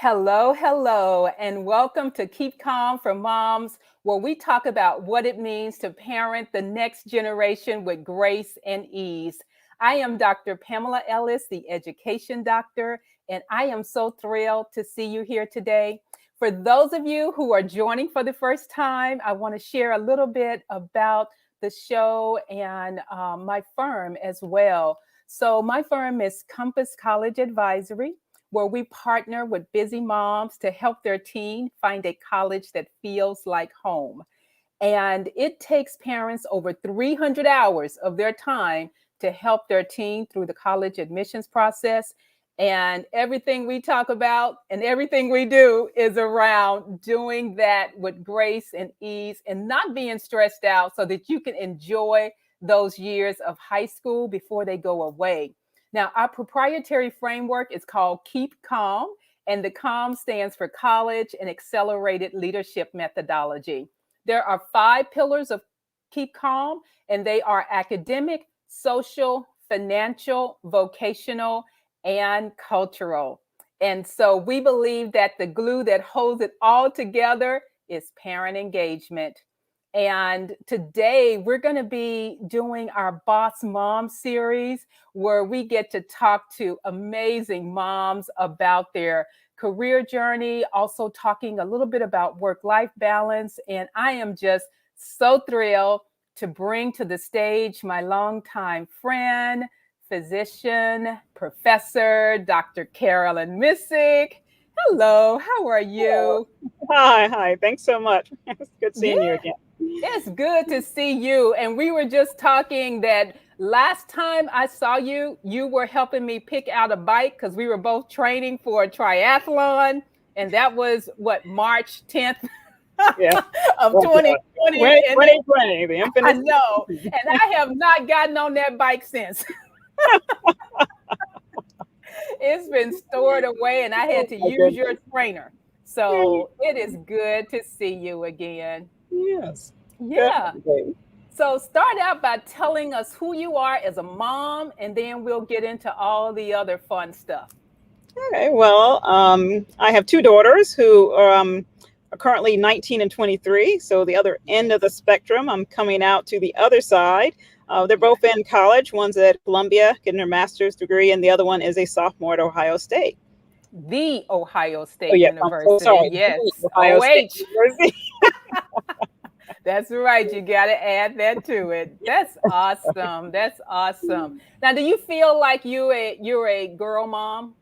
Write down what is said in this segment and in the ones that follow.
Hello, hello, and welcome to Keep Calm for Moms, where we talk about what it means to parent the next generation with grace and ease. I am Dr. Pamela Ellis, the education doctor, and I am so thrilled to see you here today. For those of you who are joining for the first time, I want to share a little bit about the show and my firm as well. So, my firm is Compass College Advisory, where we partner with busy moms to help their teen find a college that feels like home. And it takes parents over 300 hours of their time to help their teen through the college admissions process. And everything we talk about and everything we do is around doing that with grace and ease and not being stressed out so that you can enjoy those years of high school before they go away. Now, our proprietary framework is called Keep Calm, and the CALM stands for College and Accelerated Leadership Methodology. There are 5 pillars of Keep Calm, and they are academic, social, financial, vocational, and cultural. And so we believe that the glue that holds it all together is parent engagement. And today we're going to be doing our Boss Mom series, where we get to talk to amazing moms about their career journey, also talking a little bit about work-life balance. And I am just so thrilled to bring to the stage my longtime friend, physician, professor, Dr. Carolyn Misick. Hello, how are you? Hi. Thanks so much. It's good seeing you Yeah. again. It's good to see you. And we were just talking that last time I saw you, you were helping me pick out a bike because we were both training for a triathlon. And that was what, March 10th Yeah. of Oh, God. 2020. And 2020, the I infamous. know. And I have not gotten on that bike since. It's been stored away and I had Oh, to my use your goodness. trainer. So it is good to see you again. Yes. Yeah. Definitely. So start out by telling us who you are as a mom, and then we'll get into all the other fun stuff. Okay. Well, I have two daughters who are currently 19 and 23. So the other end of the Yes. spectrum. I'm coming out to the other side. They're Yeah. both in college. One's at Columbia getting her master's degree, and the other one is a sophomore at Ohio State. The Ohio Oh, State yes. I'm so University. sorry. Yes. The Ohio State OH. University. That's right. You got to add that to it. That's awesome. That's awesome. Now, do you feel like you're a girl mom?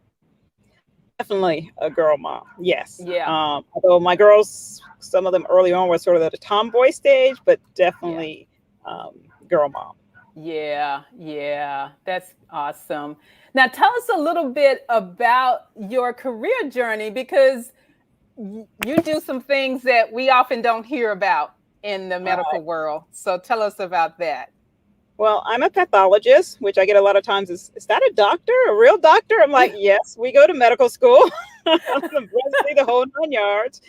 Definitely a girl mom. Yes. Yeah. Although my girls, some of them early on were sort of at the tomboy stage, but Yeah. definitely girl mom. Yeah, yeah, that's awesome. Now, tell us a little bit about your career journey because you do some things that we often don't hear about in the Uh, medical world. So, tell us about that. well, I'm a pathologist, which I get a lot of times is that a doctor, a real doctor? I'm like, yes, we go to medical school, the whole 9 yards.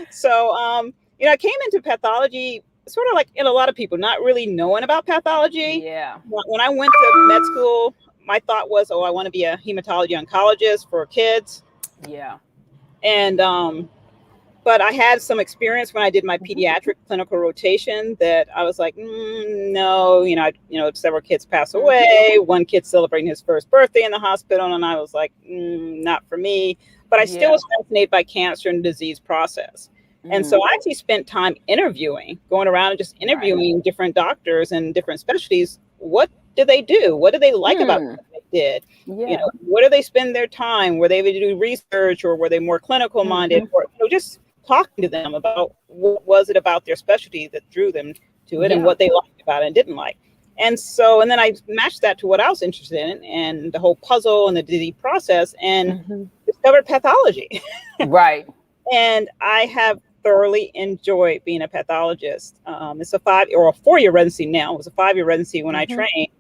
So, I came into pathology sort of like in a lot of people, not really knowing about pathology. Yeah, When I went to med school, my thought was, oh, I want to be a hematology oncologist for kids. yeah. And but I had some experience when I did my Hmm. pediatric clinical rotation that I was like, no, several kids pass Hmm. away. One kid celebrating his first birthday in the hospital, and I was like, not for me. But I still Yeah. was fascinated by cancer and disease process. And so Mm, I actually spent time interviewing, going around and just right. interviewing different doctors and different specialties. What do they do? What do they like about Mm, what they did? yeah. Where do they spend their time? Were they able to do research, or were they more clinical minded, Hmm. or just talking to them about what was it about their specialty that drew them to it and Yeah. what they liked about it and didn't like. And then I matched that to what I was interested in and the whole puzzle and the disease process and Hmm. discovered pathology. Right. And I have thoroughly enjoyed being a pathologist. It's a 4-year residency now. It was a 5-year residency when I Hmm. trained.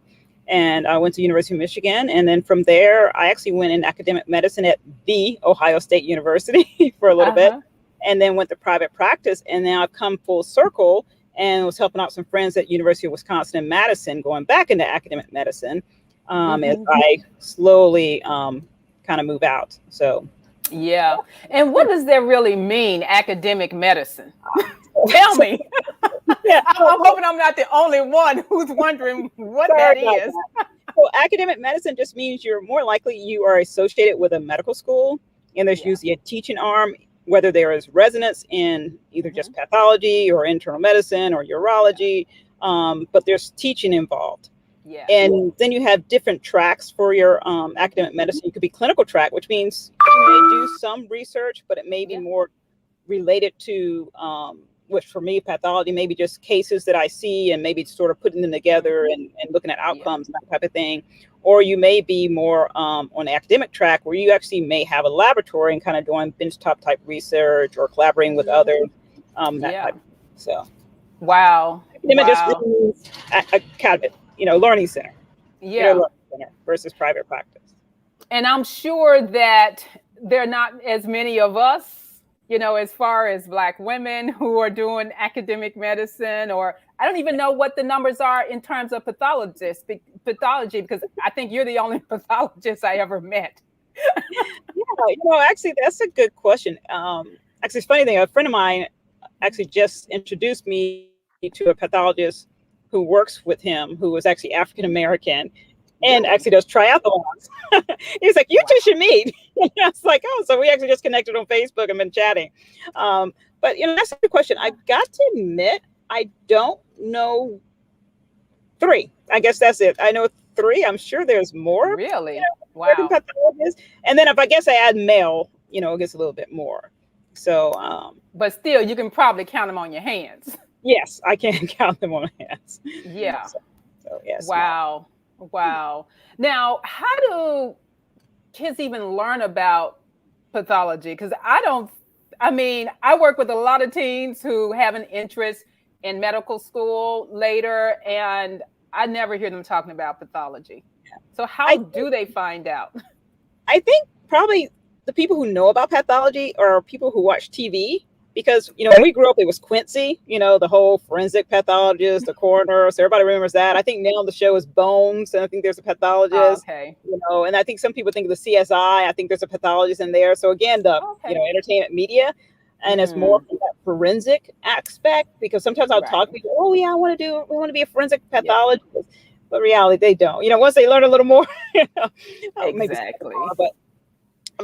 And I went to University of Michigan. And then from there, I actually went in academic medicine at the Ohio State University for a little bit, Uh-huh. and then went to private practice. And now I've come full circle and was helping out some friends at University of Wisconsin in Madison, going back into academic medicine as Hmm. I slowly kind of move out. So Yeah. And what does that really mean, academic medicine? Tell So, me. yeah, I'm hoping I'm not the only one who's wondering what sorry that about is. that. So academic medicine just means you're more likely you are associated with a medical school, and there's Yeah. usually a teaching arm, whether there is residence in either Hmm. just pathology or internal medicine or urology, but there's teaching involved. Yeah. And then you have different tracks for your academic medicine. You could be clinical track, which means you may do some research, but it may be Yeah. more related to which for me pathology maybe just cases that I see and maybe sort of putting them together Hmm. and looking at Yeah. outcomes and that type of thing. Or you may be more on the academic track where you actually may have a laboratory and kind of doing benchtop type research or collaborating with Hmm. others, that Yeah. type. So Wow. academic just Wow. really means academic, learning center, Yeah. learning center versus private practice. And I'm sure that there are not as many of us, as far as Black women who are doing academic medicine, or I don't even know what the numbers are in terms of pathology, because I think you're the only pathologist I ever met. Yeah, actually, that's a good question. Actually, it's funny thing. A friend of mine actually just introduced me to a pathologist who works with him, who was actually African American and actually Really? does triathlons. He's like, "You two should Wow. meet." And I was like, "Oh," so we actually just connected on Facebook and been chatting. But that's a good question. I've got to admit, I don't know three. I guess that's it. I know three. I'm sure there's more. Really? American Wow. pathologist. And then if I guess I add male, it gets a little bit more. So But still, you can probably count them on your hands. yes, I can count them on my hands. Yeah. So, so yeah, small. Wow. Wow. Now, how do kids even learn about pathology? Because I mean, I work with a lot of teens who have an interest in medical school later, and I never hear them talking about pathology. So, how I do they find out? I think probably the people who know about pathology are people who watch TV because when we grew up it was Quincy, the whole forensic pathologist, the coroner, so everybody remembers that. I think now the show is Bones, and I think there's a pathologist, Okay. and I think some people think of the CSI. I think there's a pathologist in there. So again, the Okay. entertainment media, and it's more Mm, from that forensic aspect because sometimes I'll talk to right. people, oh yeah, we want to be a forensic Yeah. pathologist, but reality they don't. Once they learn a little more, maybe Exactly.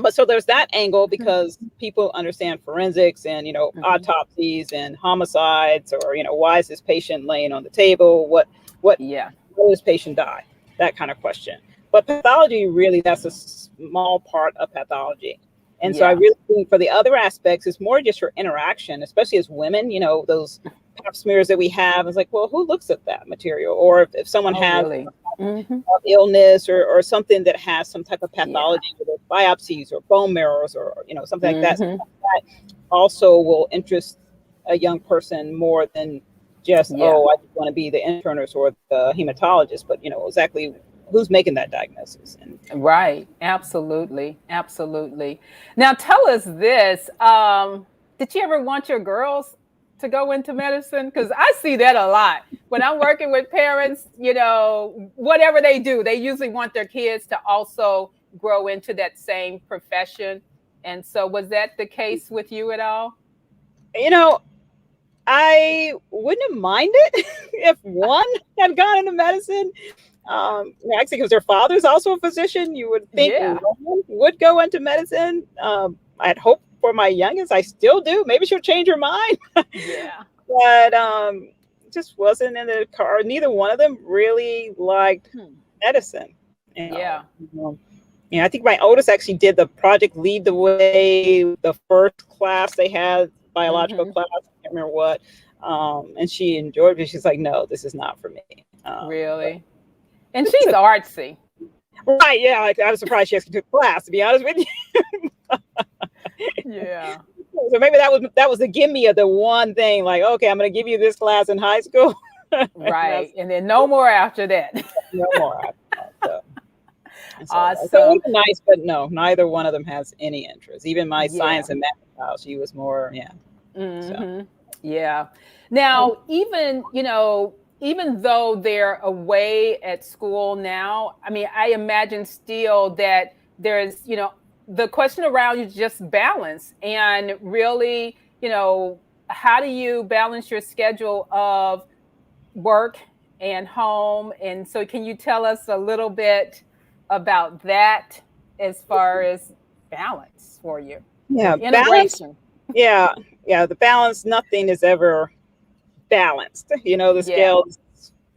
but so there's that angle because people understand forensics and Hmm. autopsies and homicides, or why is this patient laying on the table, what Yeah. will this patient die, that kind of question. But pathology, really, that's a small part of pathology. And so I Yeah. really think for the other aspects it's more just your interaction, especially as women, those pap smears that we have. It's like, well, who looks at that material? Or if someone Oh, has really? Hmm. illness or something that has some type of Yeah. pathology, whether biopsies or bone marrows or something like that. Hmm. Something like that also will interest a young person more than just, Yeah. oh, I just want to be the internist or the hematologist, but exactly who's making that diagnosis. And Right. Absolutely. Absolutely. Now tell us this. Did you ever want your girls to go into medicine? Because I see that a lot. When I'm working with parents, whatever they do, they usually want their kids to also grow into that same profession. And so was that the case with you at all? you know I wouldn't have minded if one had gone into medicine. Actually, because their father's also a physician, you would think Yeah. one would go into medicine. I'd hope for my youngest, I still do. Maybe she'll change her mind, Yeah. but just wasn't in the car. Neither one of them really liked Hmm. medicine. Yeah. I think my oldest actually did the project Lead the Way, the first class they had, biological Hmm. class. I can't remember what. And she enjoyed it. She's like, no, this is not for me. But Really? And it's she's a, artsy. right, yeah. I was surprised she actually took class, to be honest with you. Yeah. So maybe that was the gimme of the one thing, like, okay, I'm going to give you this class in high school, and Right. that's And then no more after that. no more after that. So it would Awesome. be nice, but no, neither one of them has any interest. Even my Yeah. science and math child, she was more, yeah. So Hmm. Yeah. Now, even though they're away at school now, I mean, I imagine still that there's, the question around is just balance, and really, how do you balance your schedule of work and home? And so, can you tell us a little bit about that as far as balance for you Yeah, and balance. integration? Yeah, yeah, the balance. Nothing is ever balanced. The Yeah. scales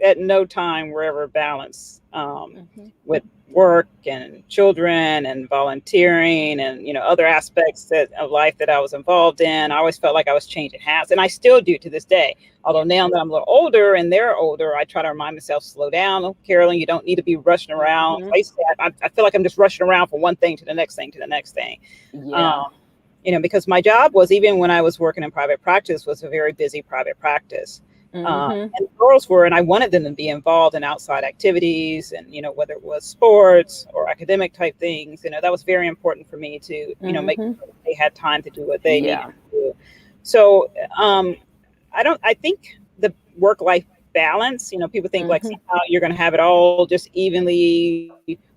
at no time were ever balanced, Hmm. with work and children and volunteering and other aspects of life that I was involved in. I always felt like I was changing hats, and I still do to this day. Although Yeah. now that I'm a little older and they're older, I try to remind myself, slow down, oh, Carolyn. You don't need to be rushing around. Hmm. I feel like I'm just rushing around from one thing to the next thing to the next thing. Yeah. Um, because my job was, even when I was working in private practice, was a very busy private practice. Hmm. And the girls were, and I wanted them to be involved in outside activities, and whether it was sports or academic type things, that was very important for me to, make Hmm. sure that they had time to do what they needed Yeah. to do. So, I think the work life balance, people think like Hmm. somehow you're going to have it all just evenly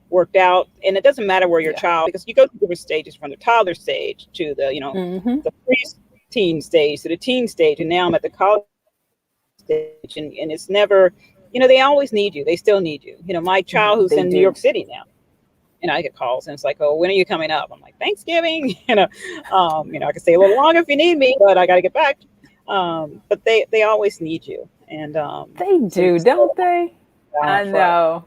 worked out. And it doesn't matter where your Yeah. child, because you go through different stages, from the toddler stage to the, Hmm. the pre-teen stage to the teen stage. And now I'm at the college stage, and it's never, they always need you. They still need you. My child who's They in New York do. City now, I get calls and it's like, oh, when are you coming up? I'm like, Thanksgiving. I can stay a little longer if you need me, but I got to get back. But they always need you, and They so you do, still don't they? have I balance, right? know.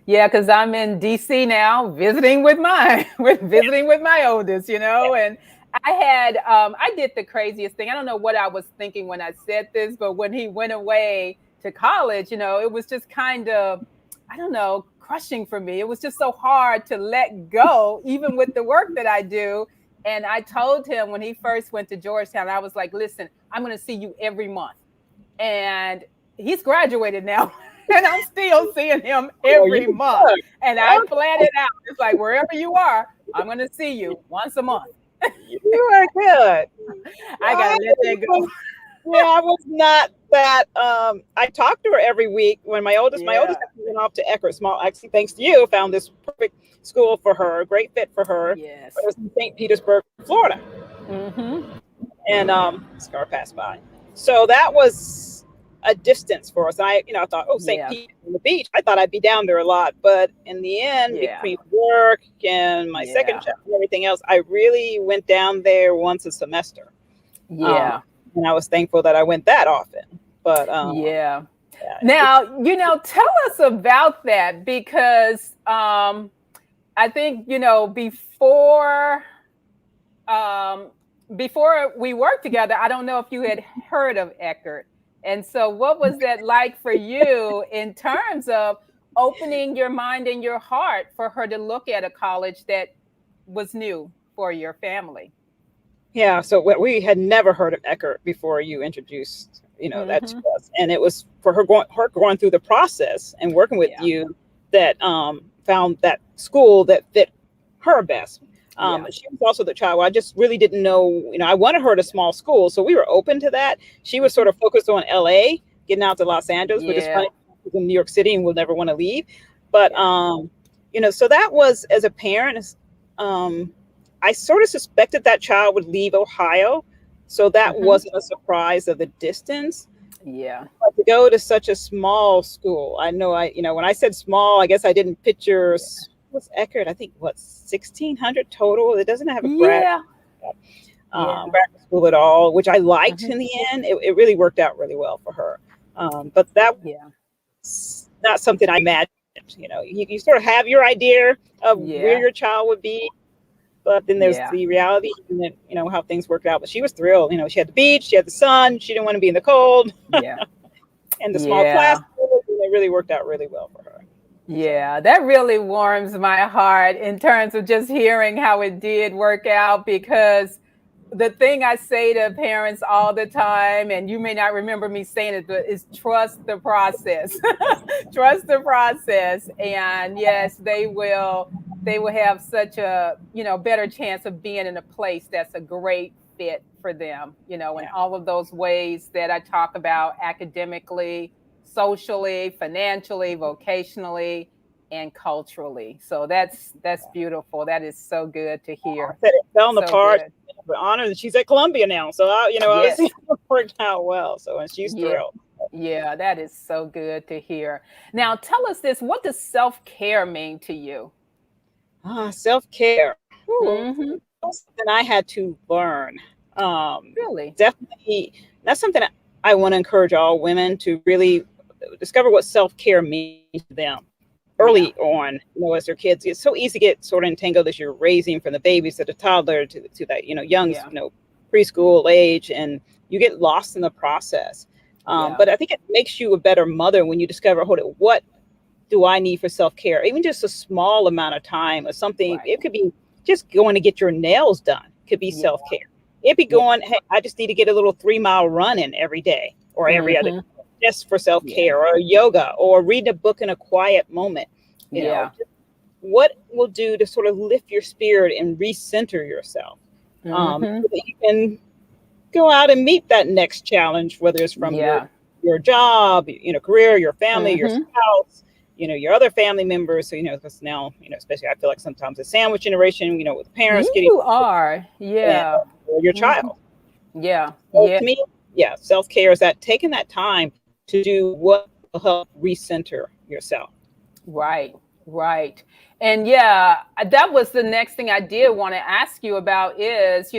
Yeah, because I'm in DC now, visiting with my with visiting with my oldest, and I did the craziest thing. I don't know what I was thinking when I said this, but when he went away to college, it was just kind of, I don't know, crushing for me. It was just so hard to let go, even with the work that I do. And I told him when he first went to Georgetown, I was like, listen, I'm gonna see you every month. And he's graduated now. And I'm still seeing him Oh, you every month. good. And I plan it out. It's like wherever you are, I'm going to see you once a month. You are good. I got I to let that go. was, yeah, I was not that. I talked to her every week when my oldest Yeah. actually went off to Eckerd. Small, actually, thanks to you, found this perfect school for her, a great fit for her. It Yes. was in St. Petersburg, Florida, Mhm. and this car passed by. So that was a distance for us. And I thought, oh, St. Yeah. Pete on the beach. I thought I'd be down there a lot, but in the end, Yeah. between work and my second Yeah. job and everything else, I really went down there once a semester. Um, Yeah. and I was thankful that I went that often. But Yeah. yeah, it's Now, tell us about that because I think, um before we worked together, I don't know if you had heard of Eckerd. And so what was that like for you in terms of opening your mind and your heart for her to look at a college that was new for your family? yeah. So we had never heard of Eckerd before you introduced that to Mhm. us, and it was for her going through the process and working with Yeah. you that found that school that fit her best. Yeah. She was also the child. I just really didn't know. I wanted her at a small school, so we were open to that. She was sort Mhm. of focused on LA, getting out to Los Angeles, which is Yeah. funny. She's in New York City and will never want to leave. But Yeah. so that was, as a parent, um, I sort of suspected that child would leave Ohio, so that Mhm. wasn't a surprise of the distance. Yeah. But to go to such a small school, I know when I said small, I guess I didn't picture what's Eckerd. I think what 1,600 total. It doesn't have a Yeah. Yeah. graduate school at all, which I liked Mhm. in the end. It really worked out really well for her. But that's Yeah. not something I imagined. You sort of have your idea of where Yeah. your child would be, but then there's Yeah. the reality, and then how things worked out. But she was thrilled. She had the beach, she had the sun, she didn't want to be in the cold, Yeah. and the small class. Yeah. And it really worked out really well for her. So Yeah, that really warms my heart in terms of just hearing how it did work out because the thing I say to parents all the time, and you may not remember me saying it, but is trust the process. Trust the process. And yes, they will have such a, better chance of being in a place that's a great fit for them, in yeah, all of those ways that I talk about academically, socially, financially, vocationally, and culturally. So that's beautiful. That is so good to I hear. said it fell in the So park, good. but honored that she's at Columbia now. So I was Yes. it worked out well. So and she's Yeah. thrilled. Yeah, that is so good to hear. Now tell us this, what does self-care mean to you? Self-care. Mhm. Something I had to learn. Um, Really? Definitely, that's something I want to encourage all women to really discover what self-care means to them Yeah. early on, as their kids. It's so easy to get sort of entangled as you're raising from the babies to the toddler to that, young, Yeah. preschool age, and you get lost in the process. Yeah. But I think it makes you a better mother when you discover, hold it, what do I need for self-care? Even just a small amount of time or something. Right. It could be just going to get your nails done. Could be Yeah. self-care. It'd be Yeah. going, hey, I just need to get a little 3 mile run in every day or every other day, Mhm. just for Yeah. self-care, or yoga, or read a book in a quiet moment. Yeah. Just what will do to sort of lift your spirit and recenter yourself, Mhm. so that you can go out and meet that next challenge, whether it's from Yeah. your job, career, your family, your Mhm. spouse, your other family members. So, because now, especially I feel like sometimes the sandwich generation, with parents getting You are. and Yeah. or your Mhm. child. Yeah. So Yeah. to me, yeah, self-care is that taking that time to do what will help recenter yourself. Right, right. And yeah, that was the next thing I did want to ask you about is,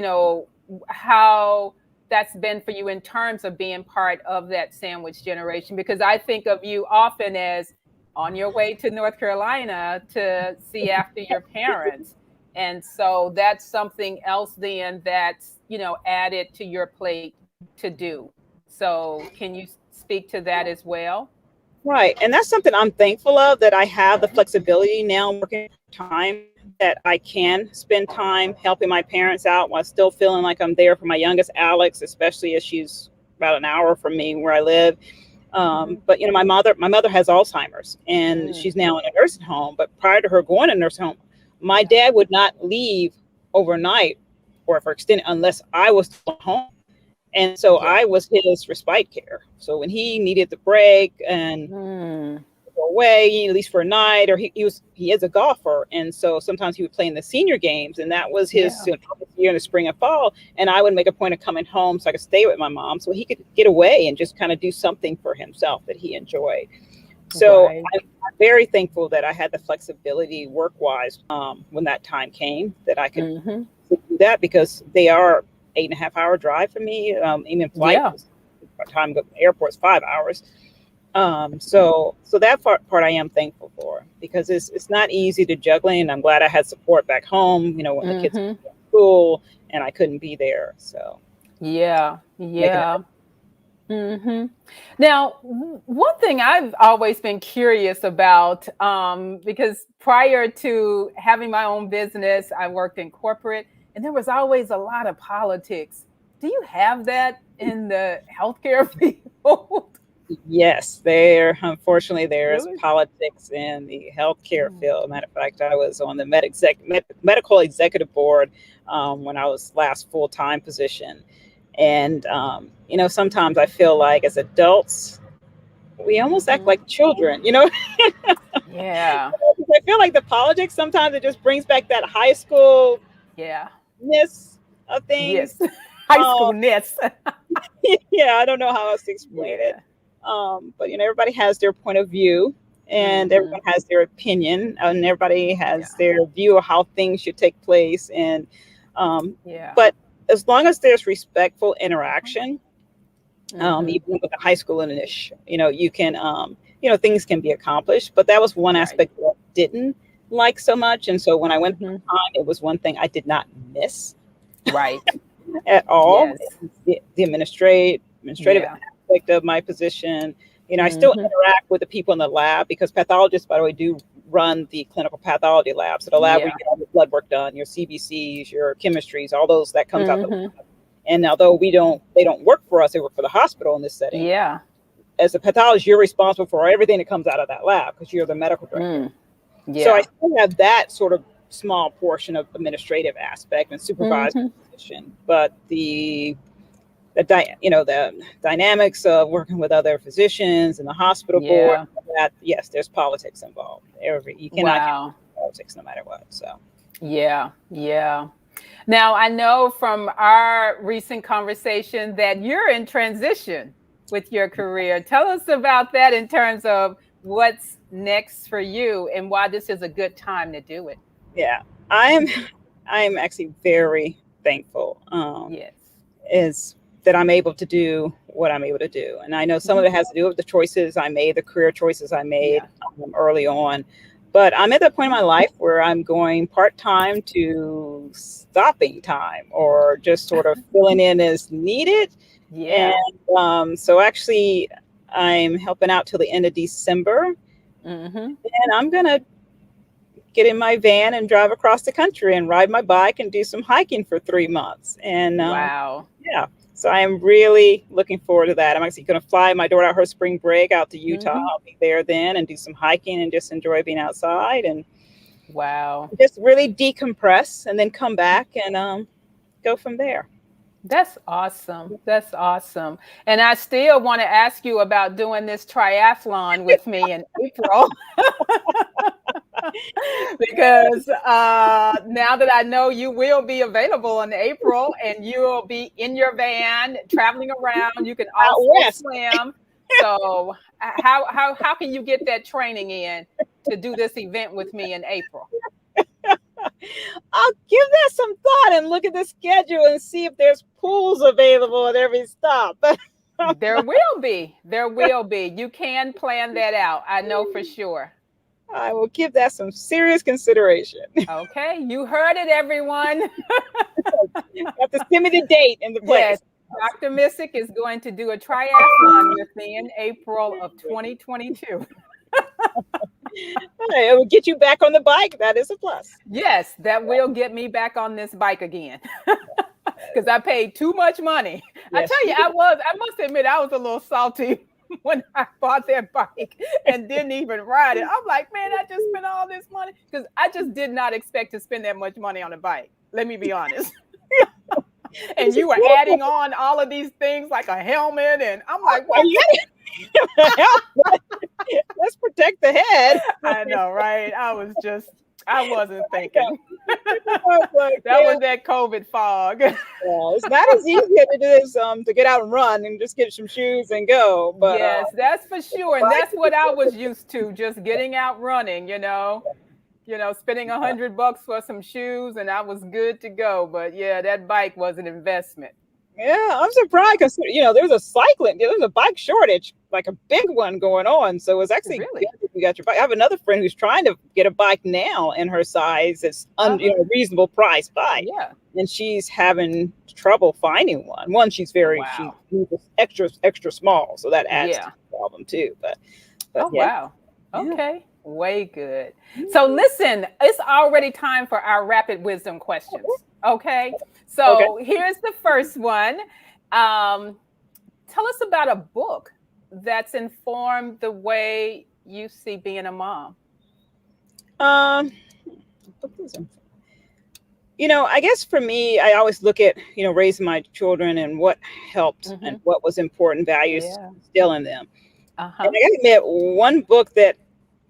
how that's been for you in terms of being part of that sandwich generation. Because I think of you often as on your way to North Carolina to see after your parents. And so that's something else then that's, added to your plate to do. So can you speak to that as well? Right. And that's something I'm thankful of, that I have the flexibility now working time, that I can spend time helping my parents out while still feeling like I'm there for my youngest Alex, especially as she's about an hour from me where I live. Mhm. But my mother has Alzheimer's, and Mm. she's now in a nursing home. But prior to her going to nursing home, my Yeah. dad would not leave overnight or for extended unless I was home. And so Yeah. I was his respite care. So when he needed the break and Mm. go away, at least for a night, or he is a golfer, and so sometimes he would play in the senior games, and that was his Yeah. year in the spring and fall. And I would make a point of coming home so I could stay with my mom, so he could get away and just kind of do something for himself that he enjoyed. So Right. I'm very thankful that I had the flexibility work wise, when that time came, that I could Mhm. do that, because they are 8.5 hour drive for me. Even flight Yeah. by the time I go to the airport is 5 hours. So that part I am thankful for, because it's not easy to juggling. And I'm glad I had support back home, when the kids Mhm. were in school and I couldn't be there. So Yeah. making that. Yeah. Mhm. Now, one thing I've always been curious about, because prior to having my own business, I worked in corporate, and there was always a lot of politics. Do you have that in the healthcare field? Yes, unfortunately there is Really? politics in the healthcare Mm. field. Matter of fact, I was on the medical executive board, when I was last full-time position. And sometimes I feel like as adults we almost act Mhm. like children. Yeah. I feel like the politics sometimes it just brings back that high schoolness Yeah. of Yes. things. High Um, school nest. yeah, I don't know how else to explain it. Yeah. But everybody has their point of view, and Mhm. everyone has their opinion, and everybody has Yeah. their view of how things should take place. And Yeah. but as long as there's respectful interaction, Mhm. even with the high school and ish, you can, things can be accomplished. But that was one Right. aspect that I didn't like so much. And so when I went Mhm. on, it was one thing I did not miss Right. at all. Yes. The administrative Yeah. aspect of my position. I still Mhm. interact with the people in the lab, because pathologists, by the way, do run the clinical pathology lab. So the lab where Yeah. you get all your blood work done, your CBCs, your chemistries, all those that comes out the Mhm. lab. And although they don't work for us, they work for the hospital in this setting. Yeah. As a pathologist, you're responsible for everything that comes out of that lab because you're the medical director. Mm. So I Yeah. still have that sort of small portion of administrative aspect and supervisory Mhm. position, but the the dynamics of working with other physicians and the hospital board. Yeah. That yes, there's politics involved. You cannot get Wow. politics no matter what. So Yeah. Yeah. Now, I know from our recent conversation that you're in transition with your career. Tell us about that in terms of what's next for you and why this is a good time to do it. yeah, I'm actually very thankful. Yes. Is that I'm able to do what I'm able to do. And I know some of Mhm. it has to do with the choices I made, the career choices I made Yeah. early on. But I'm at that point in my life where I'm going part time to stopping time or just sort of filling in as needed. And Yeah. so actually, I'm helping out till the end of December. Hmm. And I'm going to get in my van and drive across the country and ride my bike and do some hiking for 3 months. And Wow. yeah, so I am really looking forward to that. I'm actually going to fly my daughter out her spring break out to Utah. Hmm. I'll be there then and do some hiking and just enjoy being outside and Wow. just really decompress and then come back and go from there. That's awesome. That's awesome. And I still want to ask you about doing this triathlon with me in April. Because now that I know you will be available in April and you'll be in your van traveling around, you can Out also west, swim. So how can you get that training in to do this event with me in April? I'll give that some thought and look at the schedule and see if there's pools available at every stop. There will be. There will be. You can plan that out. I know for sure. I will give that some serious consideration. Okay, you heard it, everyone. You have to send me the date and the Yes, place. Dr. Misick is going to do a triathlon with me in April of 2022. Hey, it will get you back on the bike. That is a plus. Yes, that will get me back on this bike again because I paid too much money. I Yes, tell you you, I must admit, I was a little salty when I bought that bike and didn't even ride it. I'm like, man, I just spent all this money because I just did not expect to spend that much money on a bike. Let me be honest. And it's you were affordable. adding on all of these things like a helmet, and I'm like, Well, what? let's protect the head. I know, right? I wasn't thinking. I was like, That yeah, was that COVID fog. it's not as easy as it is to get out and run and just get some shoes and go. But Yes, that's for sure. And bike, that's what I was used to, just getting out running, spending $100 for some shoes and I was good to go. But yeah, that bike was an investment. yeah, I'm surprised because there's a bike shortage, like a big one going on. So it's actually good Really? if you got your bike. I have another friend who's trying to get a bike now in her size. It's Uh-huh. reasonable price bike, Yeah. and she's having trouble finding one. One, she's Wow. extra small, so that adds to Yeah. the problem too. But Oh, yeah, wow. yeah. Okay. Way good. So listen, it's already time for our rapid wisdom questions. Okay. Okay. So here's the first one. Um, Tell us about a book that's informed the way you see being a mom. Um, I guess for me, I always look at, raising my children and what helped and Hmm. what was important values Yeah. still in them. And Uh-huh. I gotta admit, one book that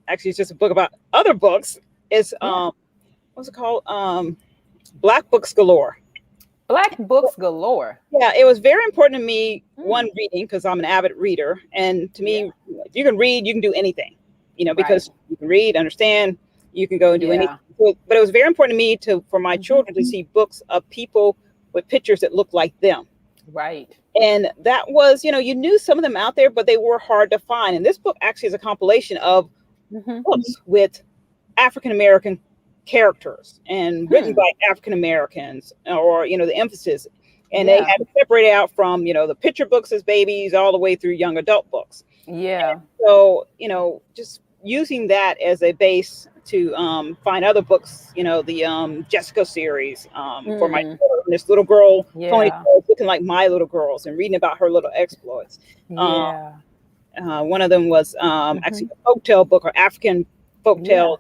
actually is just a book about other books is Yeah. what's it called? Black Books Galore. Black books galore. Yeah, it was very important to me, Mm, one, reading, because I'm an avid reader. And to yeah. me, if you can read, you can do anything, Right. because you can read, understand, you can go and do anything. Yeah. But it was very important to me for my Hmm. children to see books of people with pictures that look like them. Right. And that was, you knew some of them out there, but they were hard to find. And this book actually is a compilation of Hmm. books with African American characters and written Hmm. by African Americans, or the emphasis, and they Yeah. had to separate out from the picture books as babies all the way through young adult books. Yeah. So just using that as a base to find other books, the Jessica series, for my Mm, daughter, and this little girl yeah. ponytail looking like my little girls, and reading about her little exploits. um, Yeah. One of them was Hmm. actually a folktale book, or African Yeah. folktales,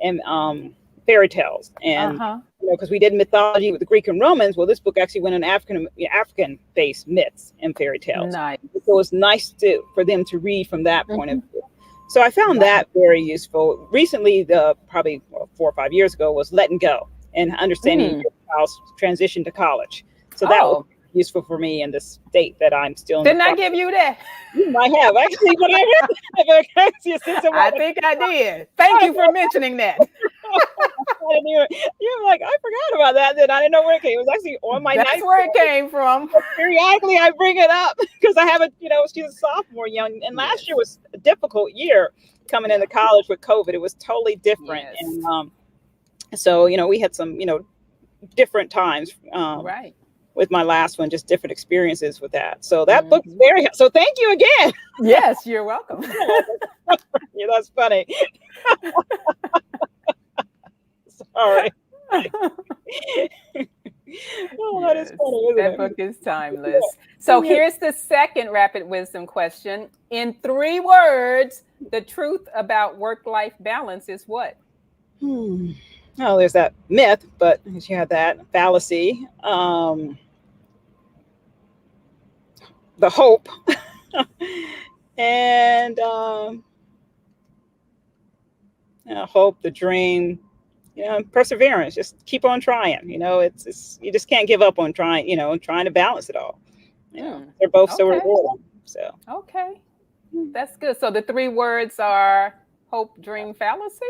and fairy tales. And Uh-huh. because we did mythology with the Greek and Romans. Well, this book actually went on African-based myths and fairy tales. Nice. So it's nice for them to read from that point of Mhm. view. So I found Right. that very useful. Recently, probably 4 or 5 years ago, was letting go and understanding Mm. your child's transition to college. So that was Oh, useful for me in the state that I'm still in the didn't I process. give you that? You might have actually, but I have a sense of I what think I did. Thank you for mentioning that. I didn't even, you're like, I forgot about that. Then I didn't know where it came. It was actually on my That's night. where it came from. Periodically, I bring it up because I have a, she's a sophomore young, and last year Yes. was a difficult year coming Yeah. into college with COVID. It was totally different, Yes. and so we had some different times Right. with my last one, just different experiences with that. So that book's Mhm. very. So thank you again. Yes, you're welcome. Yeah, that's funny. Sorry. Oh, that is Yes, funny, isn't that it? book is Yeah. timeless. So Yeah. here's the second rapid wisdom question. In 3 words, the truth about work-life balance is what? Oh, there's that myth, but you have that fallacy. The hope, and hope, the dream, perseverance. Just keep on trying. It's you just can't give up on trying. Trying to balance it all. Mm, They're both so okay, rewarding. So okay. That's good. So the 3 words are hope, dream, fallacy?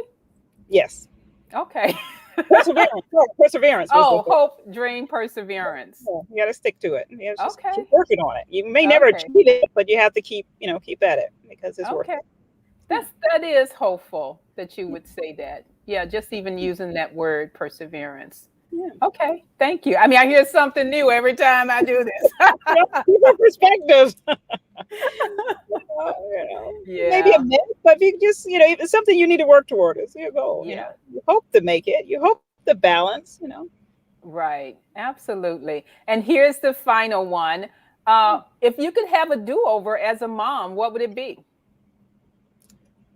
yes, Okay. perseverance. Right, perseverance was the Oh, thing. hope, dream, perseverance. Yeah, you got to stick to it. You got to just keep Okay. working on it. You may never Okay. achieve it, but you have to keep at it because it's worth Okay. it. Yeah. That is hopeful that you would say that. Yeah, just even using that word perseverance. Yeah. Okay, thank you. I mean, I hear something new every time I do this. Yeah, different perspectives. Maybe a Yeah, myth, but if you just, if it's something you need to work toward, it's your goal. yeah, You hope to make it. You hope the balance. right. Absolutely. And here's the final one. If you could have a do-over as a mom, what would it be?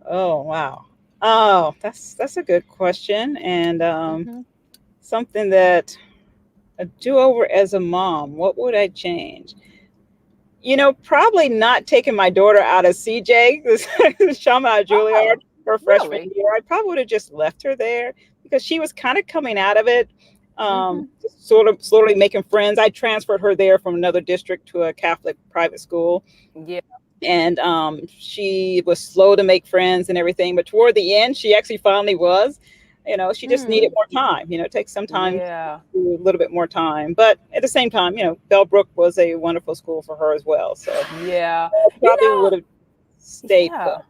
Oh wow. Oh, that's a good question, and Hmm. something that a do over as a mom. What would I change? Probably not taking my daughter out of CJ, Shama out of Juilliard Oh, for freshman really? year. I probably would have just left her there because she was kind of coming out of it, Hmm. just sort of slowly making friends. I transferred her there from another district to a Catholic private school, Yeah. and she was slow to make friends and everything. But toward the end, she actually finally was. She just needed Hmm. more time. It takes some time, Yeah. a little bit more time. But at the same time, Bellbrook was a wonderful school for her as well. So Yeah. I You probably would know, have stayed yeah. put.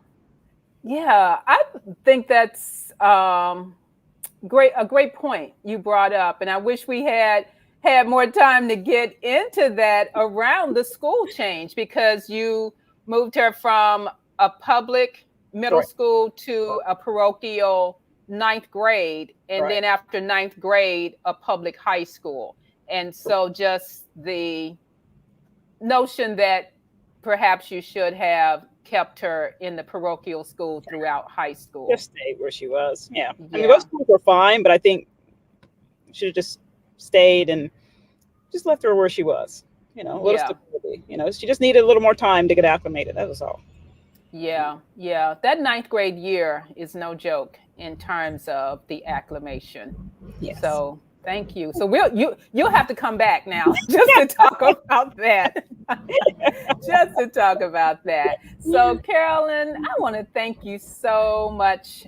Yeah. I think that's a great point you brought up, and I wish we had more time to get into that around the school change because you moved her from a public middle Right, school to a parochial ninth grade, and right. then after ninth grade a public high school. And so just the notion that perhaps you should have kept her in the parochial school throughout high school. Just stayed where she was. Yeah. I mean, both Yeah. schools were fine, but I think should have just stayed and just left her where she was. A little Yeah. stability. She just needed a little more time to get acclimated. That was all. Yeah, yeah. That ninth grade year is no joke in terms of the acclimation. Yes. So thank you. So you'll have to come back now just to talk about that. Just to talk about that. So Carolyn, I want to thank you so much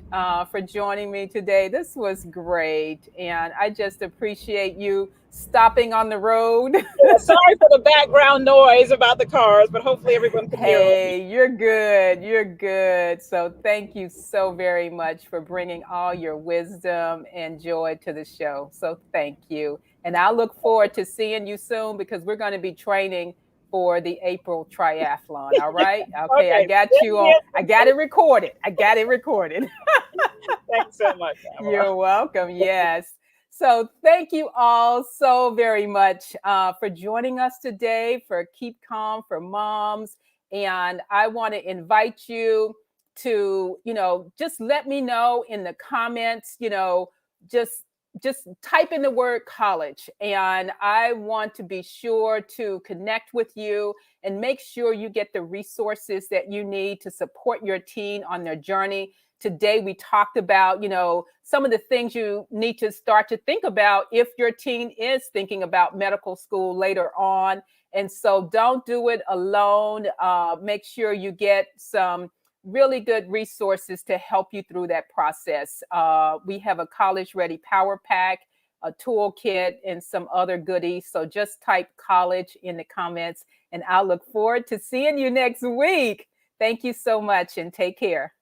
for joining me today. This was great, and I just appreciate you stopping on the road. Yeah, sorry for the background noise about the cars, but hopefully everyone can hear us. Hey, you're good. You're good. So, thank you so very much for bringing all your wisdom and joy to the show. So, thank you. And I look forward to seeing you soon because we're going to be training for the April triathlon. All right. Okay. I Okay. got you on. I got it recorded. I got it recorded. Thanks so much, Pamela. You're welcome. Yes. So, thank you all so very much for joining us today for Keep Calm for Moms. And I want to invite you to, just let me know in the comments, just just type in the word college, and I want to be sure to connect with you and make sure you get the resources that you need to support your teen on their journey. Today we talked about, some of the things you need to start to think about if your teen is thinking about medical school later on. And so don't do it alone. Make sure you get some really good resources to help you through that process. We have a college ready power pack, a toolkit, and some other goodies. So just type college in the comments, and I'll look forward to seeing you next week. Thank you so much, and take care.